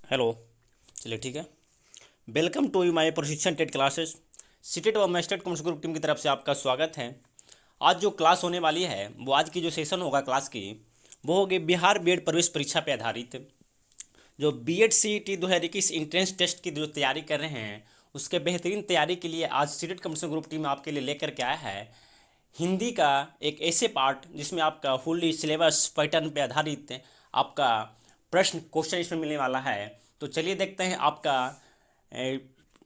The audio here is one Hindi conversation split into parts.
हेलो। चलिए ठीक है। वेलकम टू माय प्रशिक्षण टेट क्लासेस। सीटेट व मेस्टेट कॉमर्स ग्रुप टीम की तरफ से आपका स्वागत है। आज जो क्लास होने वाली है वो आज की जो सेशन होगा क्लास की वो होगी बिहार बीएड प्रवेश परीक्षा पे आधारित। जो बीएड सीईटी 2021 इंट्रेंस टेस्ट की जो तैयारी कर रहे हैं उसके बेहतरीन तैयारी के लिए आज सीटेट कॉमर्स ग्रुप टीम आपके लिए लेकर के आया है हिंदी का एक ऐसे पार्ट जिसमें आपका फुल्ली सिलेबस पैटर्न पे आधारित आपका प्रश्न क्वेश्चन इसमें मिलने वाला है। तो चलिए देखते हैं आपका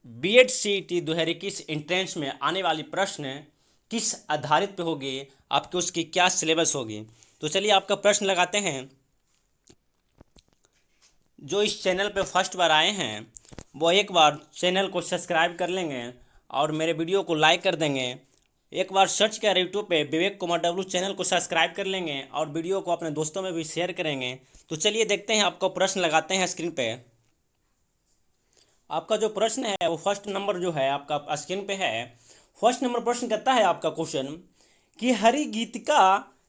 बीएड सीईटी 2021 एंट्रेंस में आने वाली प्रश्न किस आधारित पे होगी, आपकी उसकी क्या सिलेबस होगी। तो चलिए आपका प्रश्न लगाते हैं। जो इस चैनल पे फर्स्ट बार आए हैं वो एक बार चैनल को सब्सक्राइब कर लेंगे और मेरे वीडियो को लाइक कर देंगे। एक बार सर्च कर यूट्यूब पे विवेक कुमार डब्लू चैनल को सब्सक्राइब कर लेंगे और वीडियो को अपने दोस्तों में भी शेयर करेंगे। तो चलिए देखते हैं, आपको प्रश्न लगाते हैं स्क्रीन पे। आपका जो प्रश्न है वो फर्स्ट नंबर जो है आपका स्क्रीन पे है। फर्स्ट नंबर प्रश्न कहता है आपका क्वेश्चन कि हरि गीत का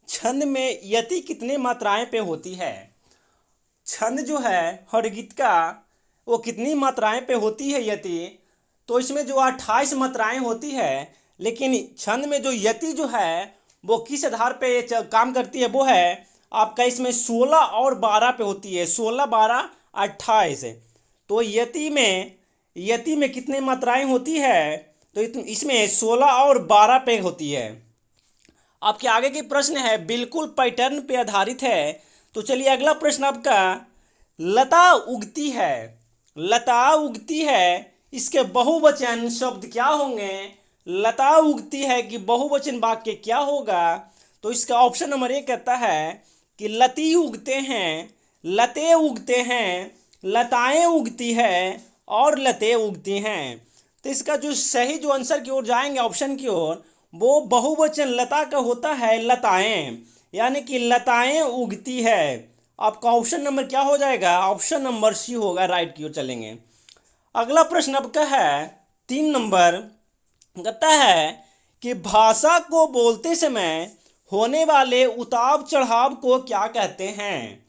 छंद में यति कितने मात्राएं पे होती है। छंद जो है हर गीत का वो कितनी मात्राएं पे होती है यति। तो इसमें जो 28 मात्राएं होती है, लेकिन छंद में जो यति जो है वो किस आधार पे काम करती है वो है आपका इसमें 16 और 12 पे होती है। 16 12 28। तो यति में कितने मात्राएं होती है तो इसमें 16 और 12 पे होती है। आपके आगे की प्रश्न है बिल्कुल पैटर्न पे आधारित है। तो चलिए अगला प्रश्न आपका लता उगती है। लता उगती है, इसके बहुवचन शब्द क्या होंगे। लता उगती है कि बहुवचन वाक्य क्या होगा। तो इसका ऑप्शन नंबर ए कहता है कि लती उगते हैं, लते उगते हैं, लताएं उगती है और लते उगती हैं। तो इसका जो सही जो आंसर की ओर जाएंगे ऑप्शन की ओर, वो बहुवचन लता का होता है लताएं, यानी कि लताएं उगती है। आपका ऑप्शन नंबर क्या हो जाएगा, ऑप्शन नंबर सी होगा, राइट की ओर चलेंगे। अगला प्रश्न आपका है 3 नंबर, कहता है कि भाषा को बोलते समय होने वाले उतार चढ़ाव को क्या कहते हैं।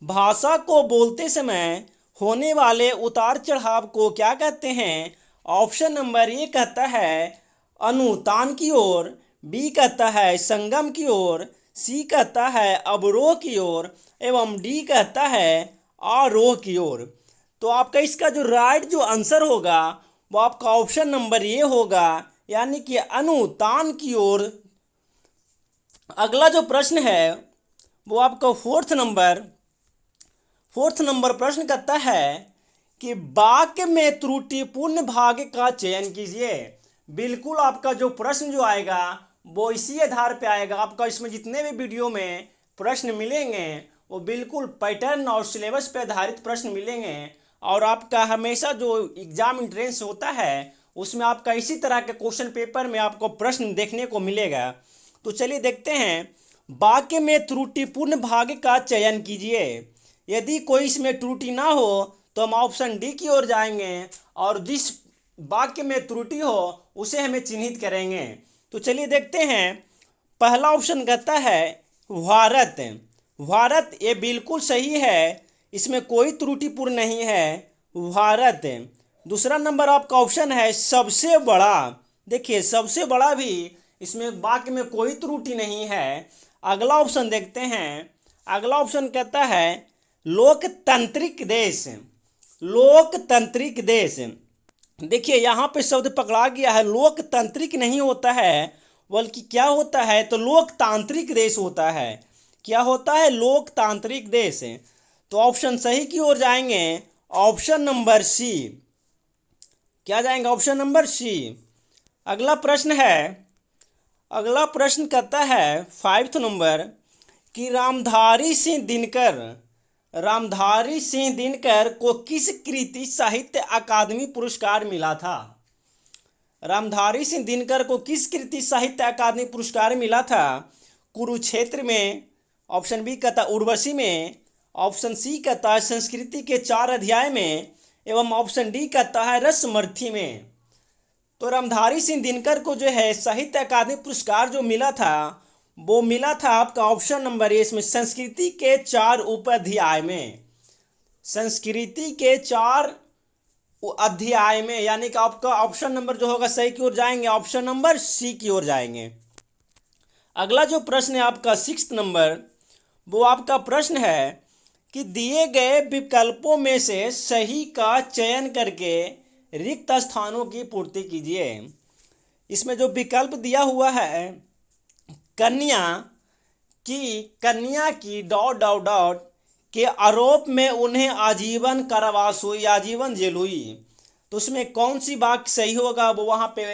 भाषा को बोलते समय होने वाले उतार चढ़ाव को क्या कहते हैं। ऑप्शन नंबर ए कहता है अनुतान की ओर, बी कहता है संगम की ओर, सी कहता है अवरोह की ओर एवं डी कहता है आरोह की ओर। तो आपका इसका जो राइट जो आंसर होगा वो आपका ऑप्शन नंबर ए होगा, यानी कि अनुतान की ओर। अगला जो प्रश्न है वो आपका फोर्थ नंबर प्रश्न कहता है कि वाक्य में त्रुटिपूर्ण भाग का चयन कीजिए। बिल्कुल आपका जो प्रश्न जो आएगा वो इसी आधार पे आएगा। आपका इसमें जितने भी वीडियो में प्रश्न मिलेंगे वो बिल्कुल पैटर्न और सिलेबस पे आधारित प्रश्न मिलेंगे। और आपका हमेशा जो एग्जाम एंट्रेंस होता है उसमें आपका इसी तरह के क्वेश्चन पेपर में आपको प्रश्न देखने को मिलेगा। तो चलिए देखते हैं, वाक्य में त्रुटिपूर्ण भाग का चयन कीजिए। यदि कोई इसमें त्रुटि ना हो तो हम ऑप्शन डी की ओर जाएंगे और जिस वाक्य में त्रुटि हो उसे हमें चिन्हित करेंगे। तो चलिए देखते हैं, पहला ऑप्शन कहता है भारत। भारत ये बिल्कुल सही है, इसमें कोई त्रुटिपूर्ण नहीं है, भारत। दूसरा नंबर आपका ऑप्शन है सबसे बड़ा। देखिए सबसे बड़ा भी इसमें वाक्य में कोई त्रुटि नहीं है। अगला ऑप्शन देखते हैं, अगला ऑप्शन कहता है लोकतांत्रिक देश। लोकतांत्रिक देश, देखिए यहाँ पे शब्द पकड़ा गया है, लोकतांत्रिक नहीं होता है बल्कि क्या होता है तो लोकतांत्रिक देश होता है। क्या होता है, लोकतांत्रिक देश। तो ऑप्शन सही की ओर जाएंगे, ऑप्शन नंबर सी। क्या जाएंगे, ऑप्शन नंबर सी। अगला प्रश्न है, अगला प्रश्न कहता है 5th नंबर कि रामधारी सिंह दिनकर को किस कृति साहित्य अकादमी पुरस्कार मिला था। रामधारी सिंह दिनकर को किस कृति साहित्य अकादमी पुरस्कार मिला था। कुरुक्षेत्र में, ऑप्शन बी कहता उर्वशी में, ऑप्शन सी कहता है संस्कृति के 4 अध्याय में एवं ऑप्शन डी कहता है रसमर्थी में। तो रामधारी सिंह दिनकर को जो है साहित्य अकादमी पुरस्कार जो मिला था वो मिला था आपका ऑप्शन नंबर ए इसमें संस्कृति के 4 उपाध्याय में। संस्कृति के 4 अध्याय में, यानी कि आपका ऑप्शन नंबर जो होगा सही की ओर जाएंगे, ऑप्शन नंबर सी की ओर जाएंगे। अगला जो प्रश्न है आपका 6 नंबर, वो आपका प्रश्न है कि दिए गए विकल्पों में से सही का चयन करके रिक्त स्थानों की पूर्ति कीजिए। इसमें जो विकल्प दिया हुआ है, कन्या की डॉट डॉट डॉट के आरोप में उन्हें आजीवन कारावास हुई, आजीवन जेल हुई, तो उसमें कौन सी बात सही होगा, वो वहाँ पे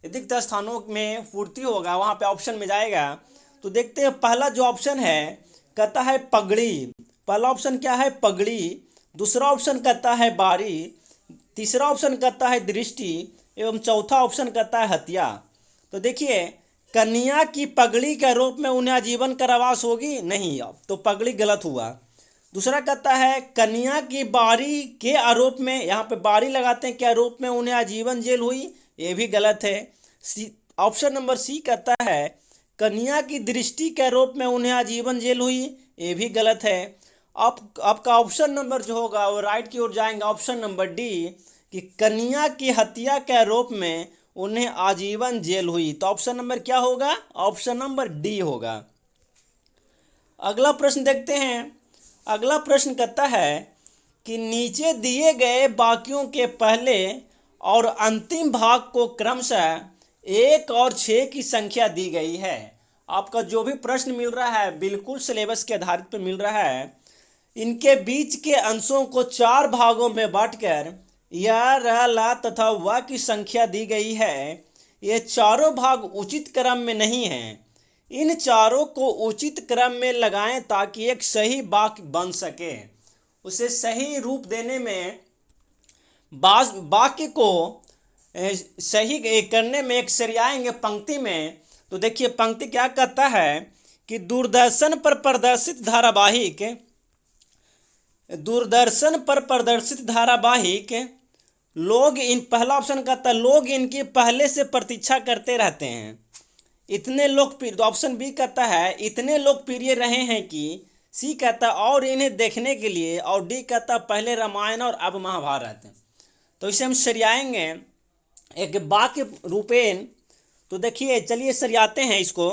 रिक्त स्थानों में पूर्ति होगा, वहाँ पे ऑप्शन में जाएगा। तो देखते हैं, पहला जो ऑप्शन है कहता है पगड़ी, पहला ऑप्शन क्या है पगड़ी, दूसरा ऑप्शन कहता है बारी, तीसरा ऑप्शन कहता है दृष्टि एवं चौथा ऑप्शन कहता है हत्या। तो देखिए, कन्या की पगड़ी के आरोप में उन्हें आजीवन कारावास होगी, नहीं, अब तो पगड़ी गलत हुआ। दूसरा कहता है कन्या की बारी के आरोप में, यहाँ पे बारी लगाते हैं, के आरोप में उन्हें आजीवन जेल हुई, ये भी गलत है। ऑप्शन नंबर सी कहता है कन्या की दृष्टि के आरोप में उन्हें आजीवन जेल हुई, ये भी गलत है। अब आपका ऑप्शन नंबर जो होगा वो राइट की ओर जाएंगे, ऑप्शन नंबर डी, कि कन्या की हत्या के आरोप में उन्हें आजीवन जेल हुई। तो ऑप्शन नंबर क्या होगा, ऑप्शन नंबर डी होगा। अगला प्रश्न देखते हैं। अगला प्रश्न कहता है कि नीचे दिए गए वाक्यों के पहले और अंतिम भाग को क्रमशः 1 और 6 की संख्या दी गई है। आपका जो भी प्रश्न मिल रहा है बिल्कुल सिलेबस के आधारित पर मिल रहा है। इनके बीच के अंशों को 4 भागों में बांटकर या र ला तथा व की संख्या दी गई है। ये चारों भाग उचित क्रम में नहीं हैं। इन चारों को उचित क्रम में लगाएं ताकि एक सही वाक्य बन सके। उसे सही रूप देने में, वाक्य को सही करने में एक सरियाएंगे पंक्ति में। तो देखिए पंक्ति क्या कहता है कि दूरदर्शन पर प्रदर्शित धारावाहिक लोग इन, पहला ऑप्शन कहता है लोग इनकी पहले से प्रतीक्षा करते रहते हैं। इतने लोकप्रिय, ऑप्शन बी कहता है इतने लोकप्रिय रहे हैं कि, सी कहता है और इन्हें देखने के लिए, और डी कहता है पहले रामायण और अब महाभारत। तो इसे हम सरियाएंगे एक वाक्य रूपेण। तो देखिए चलिए सरियाते हैं इसको।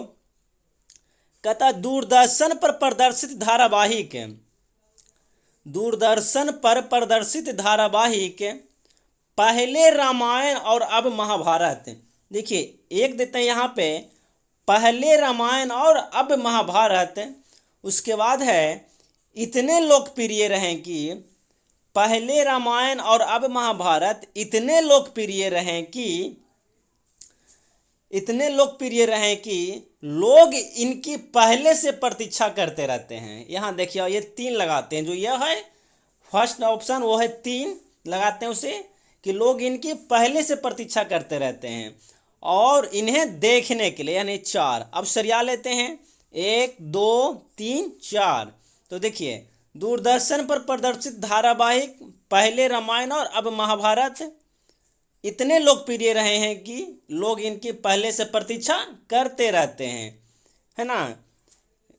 कहता है दूरदर्शन पर प्रदर्शित धारावाहिक पहले रामायण और अब महाभारत। देखिए एक देते हैं यहाँ पे पहले रामायण और अब महाभारत, उसके बाद है इतने लोकप्रिय रहें कि, पहले रामायण और अब महाभारत इतने लोकप्रिय रहें कि लोग इनकी पहले से प्रतीक्षा करते रहते हैं। यहाँ देखिए ये 3 लगाते हैं, जो यह है फर्स्ट ऑप्शन वो है 3 लगाते हैं उसे, कि लोग इनकी पहले से प्रतीक्षा करते रहते हैं और इन्हें देखने के लिए, यानी 4। अब सरिया लेते हैं 1 2 3 4। तो देखिए दूरदर्शन पर प्रदर्शित धारावाहिक पहले रामायण और अब महाभारत इतने लोकप्रिय रहे हैं कि लोग इनकी पहले से प्रतीक्षा करते रहते हैं, है ना,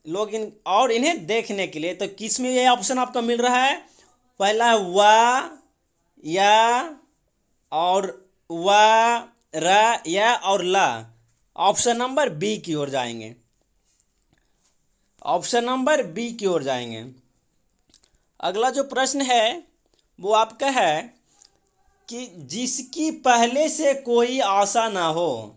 लोग इन और इन्हें देखने के लिए। तो किस में ये ऑप्शन आपका मिल रहा है, पहला व, या और व, र, या और ला। ऑप्शन नंबर बी की ओर जाएंगे, ऑप्शन नंबर बी की ओर जाएंगे। अगला जो प्रश्न है वो आपका है कि जिसकी पहले से कोई आशा ना हो,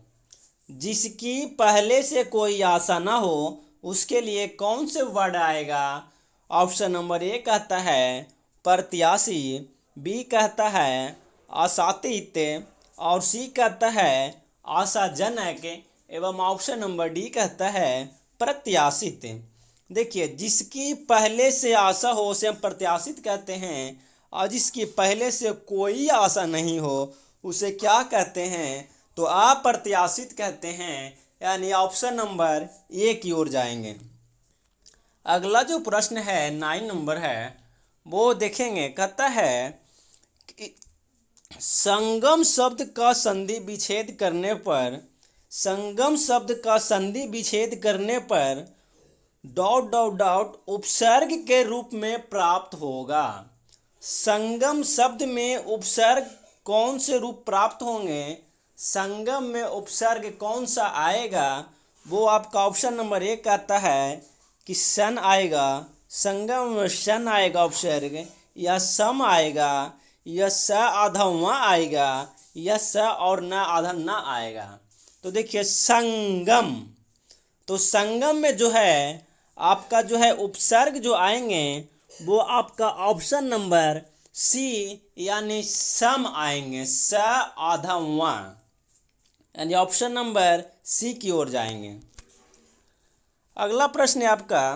जिसकी पहले से कोई आशा ना हो उसके लिए कौन से वर्ड आएगा। ऑप्शन नंबर ए कहता है प्रत्याशी, बी कहता है आशातीत और सी कहता है आशाजनक एवं ऑप्शन नंबर डी कहता है प्रत्याशित। देखिए जिसकी पहले से आशा हो उसे हम प्रत्याशित कहते हैं, और जिसकी पहले से कोई आशा नहीं हो उसे क्या कहते हैं, तो अप्रत्याशित कहते हैं, यानी ऑप्शन नंबर ए की ओर जाएंगे। अगला जो प्रश्न है 9 नंबर है वो देखेंगे। कहता है कि संगम शब्द का संधि विच्छेद करने पर ... उपसर्ग के रूप में प्राप्त होगा। संगम शब्द में उपसर्ग कौन से रूप प्राप्त होंगे? संगम में उपसर्ग कौन सा आएगा? वो आपका ऑप्शन नंबर 1 आता है कि सन आएगा, संगम में सन आएगा उपसर्ग, या सम आएगा, या स आधा वहाँ आएगा, या स और न आधा न आएगा। तो देखिए संगम, तो संगम में जो है आपका जो है उपसर्ग जो आएंगे वो आपका ऑप्शन नंबर सी यानी सम आएंगे, स आधा वहाँ, यानी ऑप्शन नंबर सी की ओर जाएंगे। अगला प्रश्न है आपका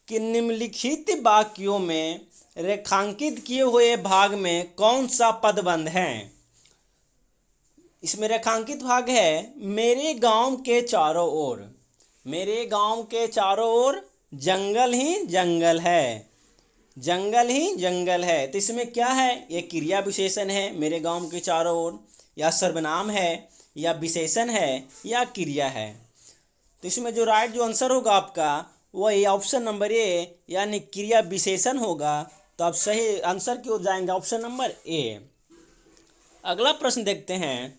कि निम्नलिखित वाक्यों में रेखांकित किए हुए भाग में कौन सा पदबंध है? इसमें रेखांकित भाग है मेरे गांव के चारों ओर, मेरे गांव के चारों ओर जंगल ही जंगल है, जंगल ही जंगल है। तो इसमें क्या है? ये क्रिया विशेषण है मेरे गांव के चारों ओर, या सर्वनाम है, या विशेषण है, या क्रिया है। तो इसमें जो राइट जो आंसर होगा आपका वो ये ऑप्शन नंबर ए यानी क्रिया विशेषण होगा। तो आप सही आंसर की ओर जाएंगे, ऑप्शन नंबर ए। अगला प्रश्न देखते हैं।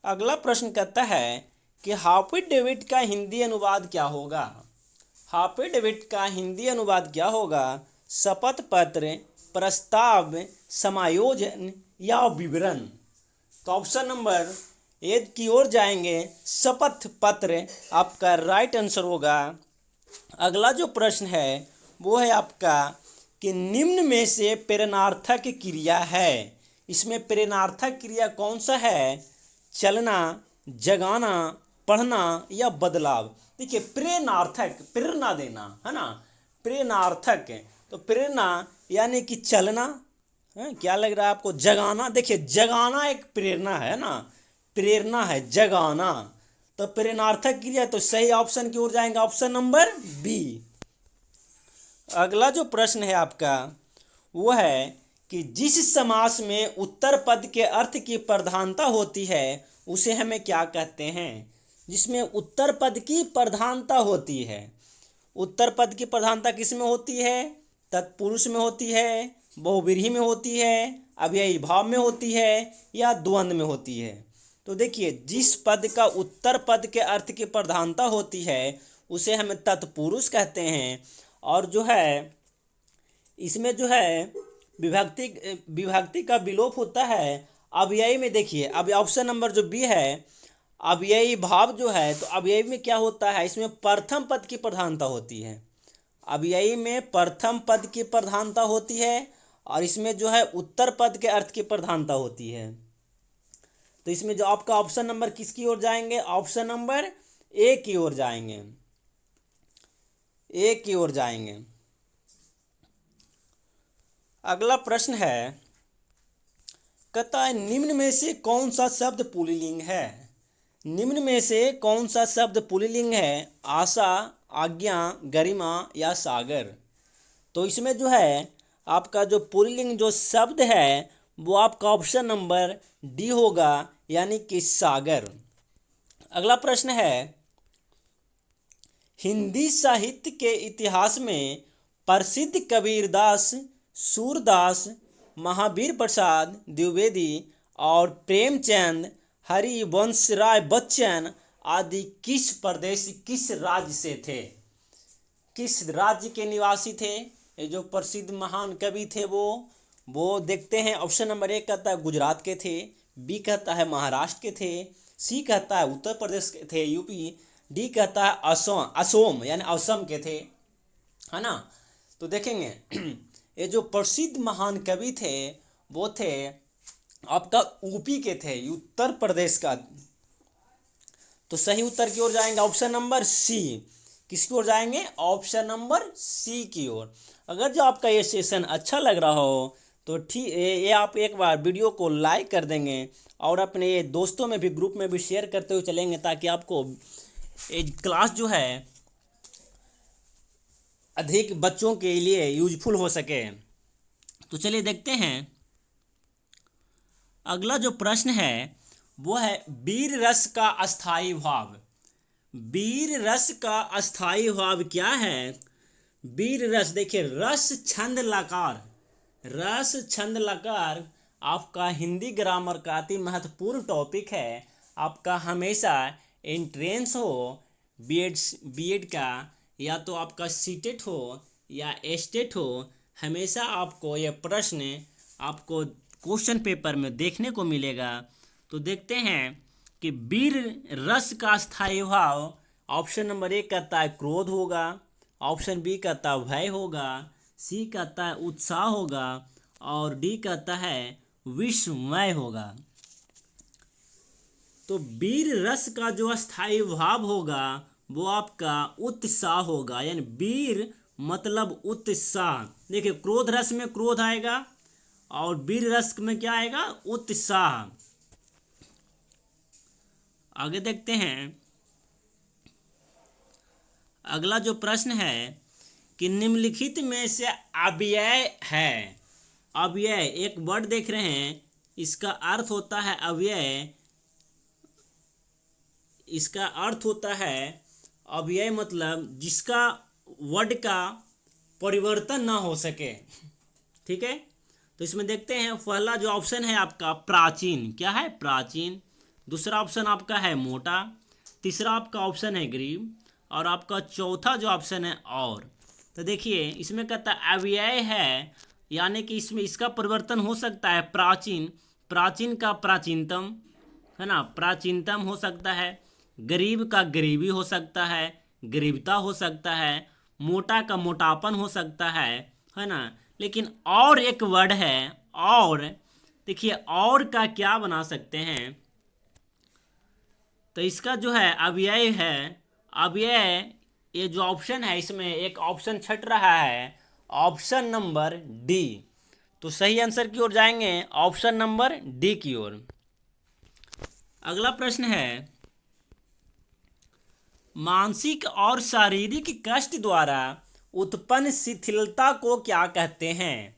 अगला प्रश्न कहता है कि हैप्पी डेविड का हिंदी अनुवाद क्या होगा? हैप्पी डेविड का हिंदी अनुवाद क्या होगा? शपथ पत्र, प्रस्ताव, समायोजन, या विवरण। तो ऑप्शन नंबर ए की ओर जाएंगे, शपथ पत्र आपका राइट आंसर होगा। अगला जो प्रश्न है वो है आपका कि निम्न में से प्रेरणार्थक क्रिया है। इसमें प्रेरणार्थक क्रिया कौन सा है? चलना, जगाना, पढ़ना, या बदलाव। देखिए प्रेरणार्थक प्रेरणा देना है ना, प्रेरणार्थक। तो प्रेरणा यानी कि चलना है, क्या लग रहा है आपको? जगाना। देखिए जगाना एक प्रेरणा है ना, प्रेरणा है जगाना। तो प्रेरणार्थक क्रिया, तो सही ऑप्शन की ओर जाएंगे, ऑप्शन नंबर बी। अगला जो प्रश्न है आपका वो है कि जिस समास में उत्तर पद के अर्थ की प्रधानता होती है उसे हमें क्या कहते हैं? जिसमें उत्तर पद की प्रधानता होती है, उत्तर पद की प्रधानता किस में होती है? तत्पुरुष में होती है, बहुव्रीहि में होती है, अव्ययी भाव में होती है, या द्वंद्व में होती है। तो देखिए जिस पद का उत्तर पद के अर्थ की प्रधानता होती है उसे हम तत्पुरुष कहते हैं। और जो है इसमें जो है विभक्ति विभक्ति का विलोप होता है अव्ययी में। देखिए अब ऑप्शन नंबर जो बी है अव्ययी भाव जो है, तो अव्ययी में क्या होता है? इसमें प्रथम पद की प्रधानता होती है, अव्ययी में प्रथम पद की प्रधानता होती है, और इसमें जो है उत्तर पद के अर्थ की प्रधानता होती है। तो इसमें जो आपका ऑप्शन नंबर किसकी ओर जाएंगे? ऑप्शन नंबर ए की ओर जाएंगे, ए की ओर जाएंगे। अगला प्रश्न है कहता है निम्न में से कौन सा शब्द पुल्लिंग है? निम्न में से कौन सा शब्द पुल्लिंग है? आशा, आज्ञा, गरिमा, या सागर। तो इसमें जो है आपका जो पुल्लिंग जो शब्द है वो आपका ऑप्शन नंबर डी होगा, यानी कि सागर। अगला प्रश्न है हिंदी साहित्य के इतिहास में प्रसिद्ध कबीरदास, सूरदास, महावीर प्रसाद द्विवेदी और प्रेमचंद, हरिवंश राय बच्चन आदि किस प्रदेश किस राज्य से थे? किस राज्य के निवासी थे ये जो प्रसिद्ध महान कवि थे? वो देखते हैं। ऑप्शन नंबर 1 कहता है गुजरात के थे, बी कहता है महाराष्ट्र के थे, सी कहता है उत्तर प्रदेश के थे यूपी, डी कहता है असोम यानी असम के थे, है ना। तो देखेंगे ये जो प्रसिद्ध महान कवि थे वो थे आपका यूपी के थे, उत्तर प्रदेश का। तो सही उत्तर की ओर जाएंगे ऑप्शन नंबर सी। किसकी ओर जाएंगे? ऑप्शन नंबर सी की ओर। अगर जो आपका ये सेशन अच्छा लग रहा हो तो ठीक ये आप एक बार वीडियो को लाइक कर देंगे और अपने ये दोस्तों में भी ग्रुप में भी शेयर करते हुए चलेंगे ताकि आपको ये क्लास जो है अधिक बच्चों के लिए यूजफुल हो सके। तो चलिए देखते हैं अगला जो प्रश्न है वो है वीर रस का अस्थाई भाव। वीर रस का अस्थाई भाव क्या है? वीर रस, देखिए रस छंद लकार, रस छंद लकार आपका हिंदी ग्रामर का अति महत्वपूर्ण टॉपिक है। आपका हमेशा एंट्रेंस हो बीएड बीएड का, या तो आपका सीटेट हो या एस्टेट हो, हमेशा आपको ये प्रश्न आपको क्वेश्चन पेपर में देखने को मिलेगा। तो देखते हैं कि वीर रस का स्थायी भाव, ऑप्शन नंबर ए कहता है क्रोध होगा, ऑप्शन बी कहता है भय होगा, सी कहता है उत्साह होगा, और डी कहता है विस्मय होगा। तो वीर रस का जो स्थायी भाव होगा वो आपका उत्साह होगा, यानी वीर मतलब उत्साह। देखिए क्रोध रस में क्रोध आएगा और वीर रस में क्या आएगा, उत्साह। आगे देखते हैं, अगला जो प्रश्न है कि निम्नलिखित में से अव्यय है, अव्यय एक वर्ड देख रहे हैं, इसका अर्थ होता है अव्यय, इसका अर्थ होता है अव्यय मतलब जिसका वर्ड का परिवर्तन ना हो सके। ठीक है, तो इसमें देखते हैं पहला जो ऑप्शन है आपका प्राचीन, क्या है प्राचीन, दूसरा ऑप्शन आपका है मोटा, तीसरा आपका ऑप्शन है गरीब, और आपका चौथा जो ऑप्शन है और। तो देखिए इसमें कहता है अव्यय है, यानी कि इसमें इसका परिवर्तन हो सकता है प्राचीन, प्राचीन का प्राचीनतम है ना, प्राचीनतम हो सकता है, गरीब का गरीबी हो सकता है, गरीबता हो सकता है, मोटा का मोटापन हो सकता है ना। लेकिन और एक वर्ड है और, देखिए और का क्या बना सकते हैं, तो इसका जो है अव्यय है, अव्यय ये जो ऑप्शन है इसमें एक ऑप्शन छट रहा है, ऑप्शन नंबर डी। तो सही आंसर की ओर जाएंगे ऑप्शन नंबर डी की ओर। अगला प्रश्न है मानसिक और शारीरिक कष्ट द्वारा उत्पन्न शिथिलता को क्या कहते हैं,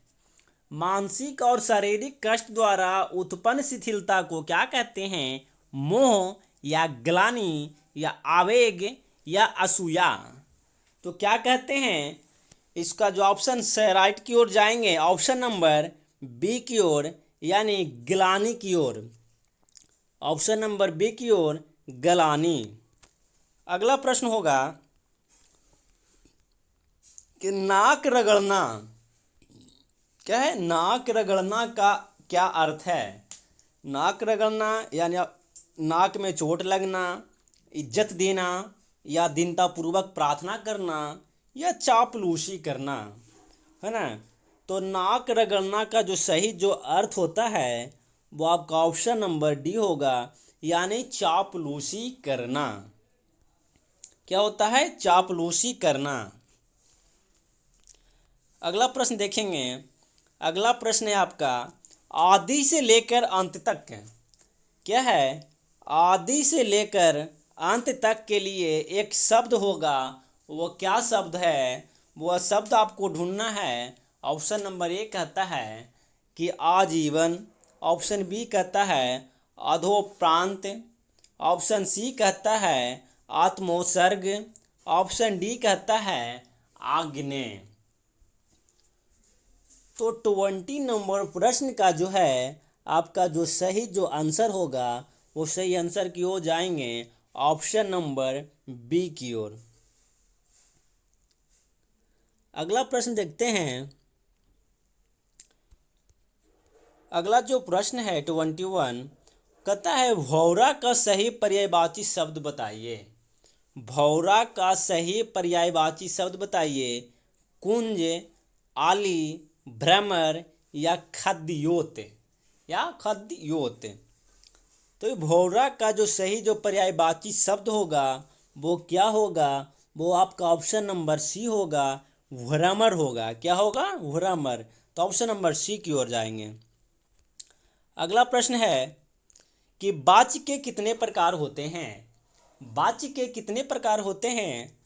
मानसिक और शारीरिक कष्ट द्वारा उत्पन्न शिथिलता को क्या कहते हैं, मोह या ग्लानि या आवेग या असूया। तो क्या कहते हैं, इसका जो ऑप्शन से राइट की ओर जाएंगे ऑप्शन नंबर बी की ओर, यानी ग्लानि की ओर, ऑप्शन नंबर बी की ओर ग्लानि। अगला प्रश्न होगा कि नाक रगड़ना, क्या है, नाक रगड़ना का क्या अर्थ है, नाक रगड़ना यानी नाक में चोट लगना, इज्जत देना, या दीनतापूर्वक प्रार्थना करना, या चापलूसी करना, है ना। तो नाक रगड़ना का जो सही जो अर्थ होता है वो आपका ऑप्शन नंबर डी होगा, यानी चापलूसी करना। क्या होता है, चापलूसी करना। अगला प्रश्न देखेंगे, अगला प्रश्न है आपका आदि से लेकर अंत तक, क्या है, आदि से लेकर अंत तक के लिए एक शब्द होगा, वो क्या शब्द है, वह शब्द आपको ढूंढना है। ऑप्शन नंबर ए कहता है कि आजीवन, ऑप्शन बी कहता है अधोप्रांत, ऑप्शन सी कहता है आत्मोत्सर्ग, ऑप्शन डी कहता है आग्नेय। तो 20 नंबर प्रश्न का जो है आपका जो सही जो आंसर होगा वो सही आंसर की ओर जाएंगे ऑप्शन नंबर बी की ओर। अगला प्रश्न देखते हैं, अगला जो प्रश्न है 21 कहता है भौरा का सही पर्यायवाची शब्द बताइए, भौरा का सही पर्यायवाची शब्द बताइए, कुंज, आली, भ्रमर या खद्योत, या खद्योत। तो भौरा का जो सही जो पर्यायवाची शब्द होगा वो क्या होगा, वो आपका ऑप्शन नंबर सी होगा, भ्रमर होगा। क्या होगा, भ्रमर। तो ऑप्शन नंबर सी की ओर जाएंगे। अगला प्रश्न है कि वाच्य के कितने प्रकार होते हैं, वाच्य के कितने प्रकार होते हैं।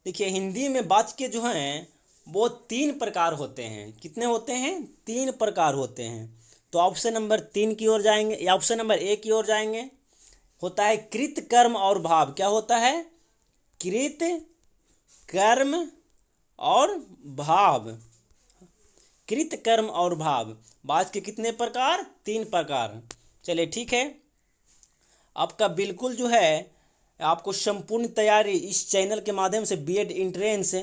देखिए हिंदी में वाच्य के जो हैं वो 3 प्रकार होते हैं। कितने होते हैं, 3 प्रकार होते हैं। तो ऑप्शन नंबर 3 की ओर जाएंगे या ऑप्शन नंबर ए की ओर जाएंगे। होता है कृत, कर्म और भाव। क्या होता है, कृत, कर्म और भाव, कृत कर्म और भाव, बात के कितने प्रकार? 3 प्रकार। चलिए ठीक है, आपका बिल्कुल जो है आपको संपूर्ण तैयारी इस चैनल के माध्यम से बीएड एंट्रेंस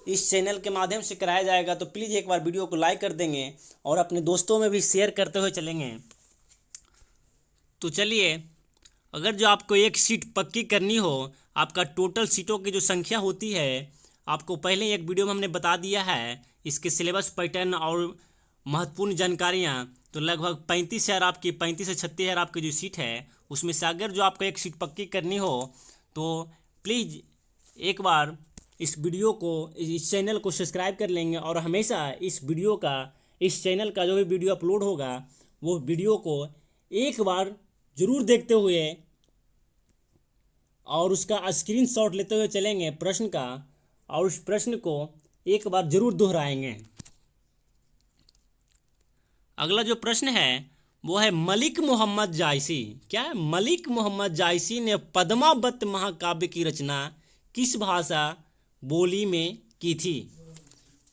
इस चैनल के माध्यम से कराया जाएगा। तो प्लीज़ एक बार वीडियो को लाइक कर देंगे और अपने दोस्तों में भी शेयर करते हुए चलेंगे। तो चलिए, अगर जो आपको एक सीट पक्की करनी हो, आपका टोटल सीटों की जो संख्या होती है आपको पहले एक वीडियो में हमने बता दिया है, इसके सिलेबस पैटर्न और महत्वपूर्ण जानकारियाँ। तो लगभग 35 से 36,000 आपकी जो सीट है, उसमें से अगर जो आपको एक सीट पक्की करनी हो तो प्लीज़ एक बार इस वीडियो को, इस चैनल को सब्सक्राइब कर लेंगे और हमेशा इस चैनल का जो भी वीडियो अपलोड होगा वो वीडियो को एक बार ज़रूर देखते हुए और उसका स्क्रीनशॉट लेते हुए चलेंगे प्रश्न का, और उस प्रश्न को एक बार ज़रूर दोहराएंगे। अगला जो प्रश्न है वो है मलिक मोहम्मद जायसी। क्या है? मलिक मोहम्मद जायसी ने पद्मावत महाकाव्य की रचना किस भाषा बोली में की थी?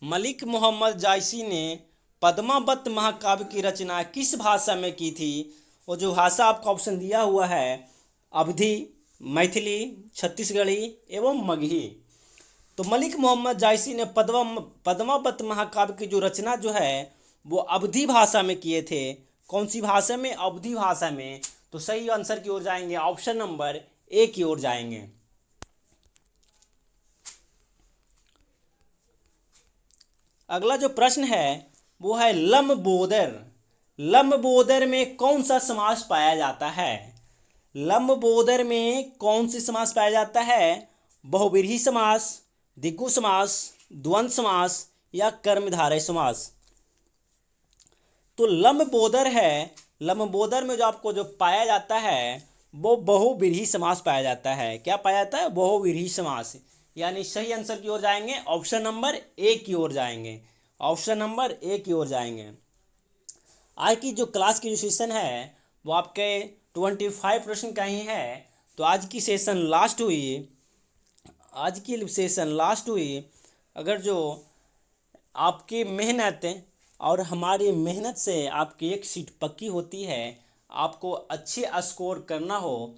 मलिक मोहम्मद जायसी ने पद्मावत महाकाव्य की रचना किस भाषा में की थी? और जो भाषा आपका ऑप्शन दिया हुआ है अवधी, मैथिली, छत्तीसगढ़ी एवं मगही। तो मलिक मोहम्मद जायसी ने पद्मावत महाकाव्य की जो रचना जो है वो अवधी भाषा में किए थे। कौन सी भाषा में? अवधी भाषा में। तो सही आंसर की ओर जाएंगे, ऑप्शन नंबर ए की ओर जाएंगे। अगला जो प्रश्न है वो है लंबोदर। लंबोदर में कौन सा समास पाया जाता है? लंबोदर में कौन सी समास पाया जाता है? बहुव्रीहि समास, द्विगु समास, द्वंद्व समास या कर्मधारय समास? तो लंबोदर में जो आपको जो पाया जाता है वो बहुव्रीहि समास पाया जाता है। क्या पाया जाता है? बहुव्रीहि समास। यानी सही आंसर की ओर जाएंगे, ऑप्शन नंबर ए की ओर जाएंगे, ऑप्शन नंबर ए की ओर जाएंगे। आज की जो क्लास की जो सेशन है वो आपके 25 प्रश्न का ही है। तो आज की सेशन लास्ट हुई। अगर जो आपकी मेहनत और हमारी मेहनत से आपकी एक सीट पक्की होती है, आपको अच्छे स्कोर करना हो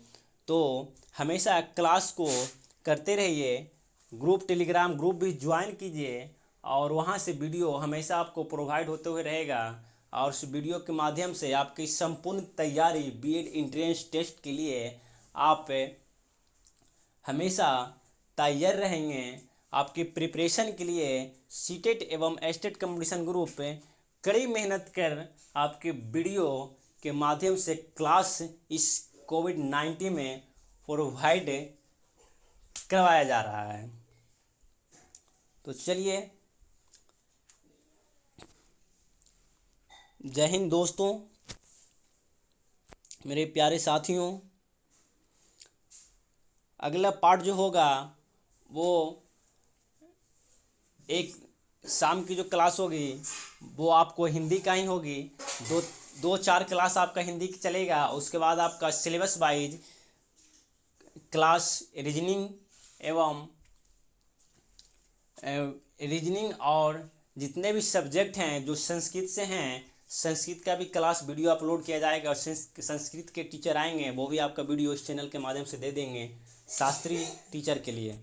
तो हमेशा क्लास को करते रहिए। टेलीग्राम ग्रुप भी ज्वाइन कीजिए और वहाँ से वीडियो हमेशा आपको प्रोवाइड होते हुए रहेगा। और उस वीडियो के माध्यम से आपकी संपूर्ण तैयारी बीएड एंट्रेंस टेस्ट के लिए आप हमेशा तैयार रहेंगे। आपकी प्रिपरेशन के लिए सीटेट एवं एस्टेट कंपटीशन ग्रुप कड़ी मेहनत कर आपके वीडियो के माध्यम से क्लास इस कोविड-19 में प्रोवाइड करवाया जा रहा है। तो चलिए, जय हिंद दोस्तों, मेरे प्यारे साथियों। अगला पार्ट जो होगा वो एक शाम की जो क्लास होगी वो आपको हिंदी का ही होगी। 2-4 क्लास आपका हिंदी की चलेगा। उसके बाद आपका सिलेबस वाइज क्लास रीजनिंग और जितने भी सब्जेक्ट हैं जो संस्कृत से हैं, संस्कृत का भी क्लास वीडियो अपलोड किया जाएगा। और संस्कृत के टीचर आएंगे, वो भी आपका वीडियो इस चैनल के माध्यम से दे देंगे शास्त्रीय टीचर के लिए।